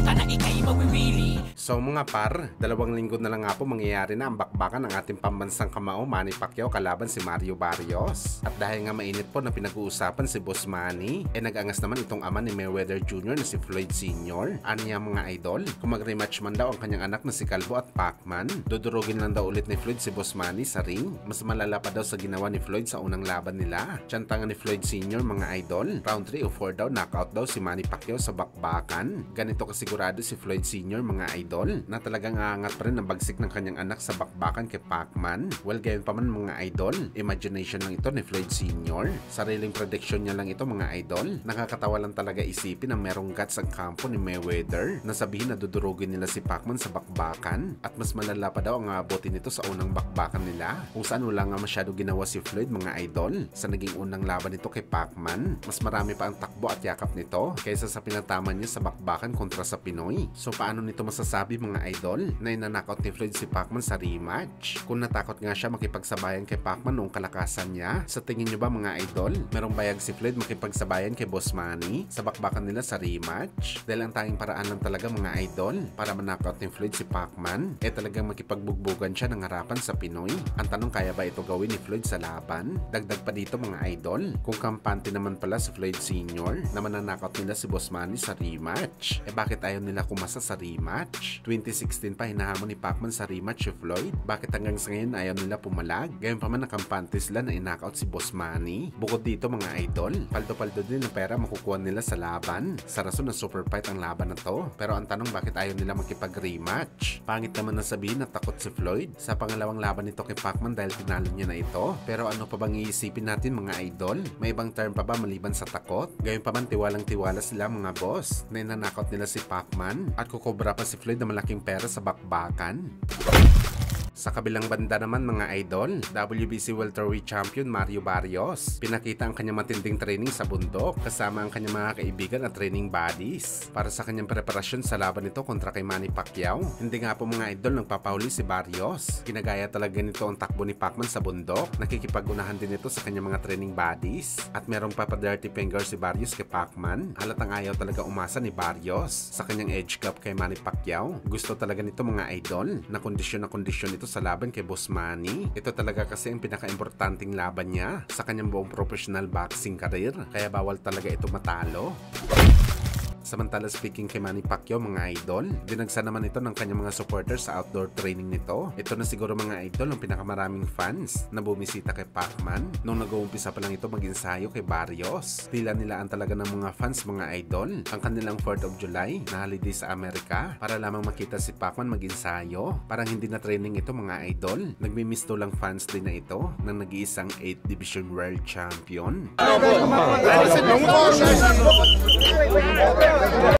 ka na ikay mawiwili. So mga par, 2 linggo na lang nga po mangyayari na ang bakbakan ng ating pambansang kamao Manny Pacquiao kalaban si Mario Barrios. At dahil nga mainit po na pinag-uusapan si Boss Manny, nag-angas naman itong ama ni Mayweather Jr. na si Floyd Sr. Aniya mga idol, kung mag-rematch man daw ang kanyang anak na si Calvo at Pacman, dudurugin lang daw ulit ni Floyd si Boss Manny sa ring. Mas malala pa daw sa ginawa ni Floyd sa unang laban nila. Tsantangan ni Floyd Sr. mga idol, round 3 o 4 daw knockout daw si Manny Pacquiao sa bakbakan. Ganito kasigurado si Floyd Sr. mga idol na talagang aangat pa rin ang bagsik ng kanyang anak sa bakbakan kay Pacman. Well, gayon pa man mga idol, imagination lang ito ni Floyd Sr. Sariling prediction niya lang ito mga idol. Nakakatawa lang talaga isipin na merong guts ang kampo ni Mayweather na sabihin na dudurugin nila si Pacman sa bakbakan, at mas malala pa daw ang aabotin nito sa unang bakbakan nila, kung saan wala nga masyado ginawa si Floyd mga idol sa naging unang laban nito kay Pacman. Mas marami pa ang takbo at yakap nito kaysa sa pinataman niya sa bakbakan kontra sa Pinoy. So paano nito masasabi mga idol na inanakot ni Floyd si Pacman sa rematch? Kung natakot nga siya makipagsabayan kay Pacman noong kalakasan niya, sa tingin nyo ba mga idol, merong bayag si Floyd makipagsabayan kay Boss Manny sa bakbakan nila sa rematch? Dahil ang tanging paraan lang talaga mga idol para manakot ni Floyd si Pacman talagang makipagbugbugan siya ng harapan sa Pinoy. Ang tanong, kaya ba ito gawin ni Floyd sa laban? Dagdag pa dito mga idol, kung kampante naman pala si Floyd Sr. na mananakot nila si Boss Manny sa rematch, bakit ayaw nila kumasa sa rematch? 2016 pa hinahamon ni Pacman sa rematch si Floyd. Bakit hanggang sa ngayon ayaw nila pumalag? Gayon pa man nakampante sila na inakot si Boss Manny. Bukod dito mga idol, paldo-paldo din ang pera makukuha nila sa laban sa rason na super fight ang laban na to. Pero ang tanong, bakit ayaw nila makipag-rematch? Pangit naman na sabihin na takot si Floyd sa pangalawang laban nito kay Pacman dahil tinalo niya na ito. Pero ano pa bang iisipin natin mga idol? May ibang term pa ba maliban sa takot? Gayon pa man tiwalang-tiwala sila mga boss na inanakot nila si Pacman at kukobra pa si Floyd na malaking pera sa bakbakan. Sa kabilang banda naman mga idol, WBC welterweight champion Mario Barrios pinakita ang kanyang matinding training sa bundok kasama ang kanyang mga kaibigan at training buddies para sa kanyang preparasyon sa laban nito kontra kay Manny Pacquiao. Hindi nga po mga idol nagpapahuli si Barrios. Ginagaya talaga nito ang takbo ni Pacman sa bundok. Nakikipag-unahan din ito sa kanyang mga training buddies at merong papa-dirty finger si Barrios kay Pacman. Halatang ayaw talaga umasa ni Barrios sa kanyang edge cup kay Manny Pacquiao. Gusto talaga nito mga idol na kondisyon ito sa laban kay Boss Manny. Ito talaga kasi ang pinaka-importanting laban niya sa kanyang buong professional boxing career, kaya bawal talaga ito matalo. Samantala speaking kay Manny Pacquiao mga idol, dinagsa naman ito ng kanyang mga supporters sa outdoor training nito. Ito na siguro mga idol ang pinakamaraming fans na bumisita kay Pacman nung nag-uumpisa pa lang ito mag-ensayo kay Barrios. Tila nilaan talaga ng mga fans mga idol ang kanilang 4th of July na holiday sa Amerika para lamang makita si Pacman mag-ensayo. Parang hindi na training ito mga idol. Nagmimisto lang fans din na ito ng nag-iisang 8th Division World Champion.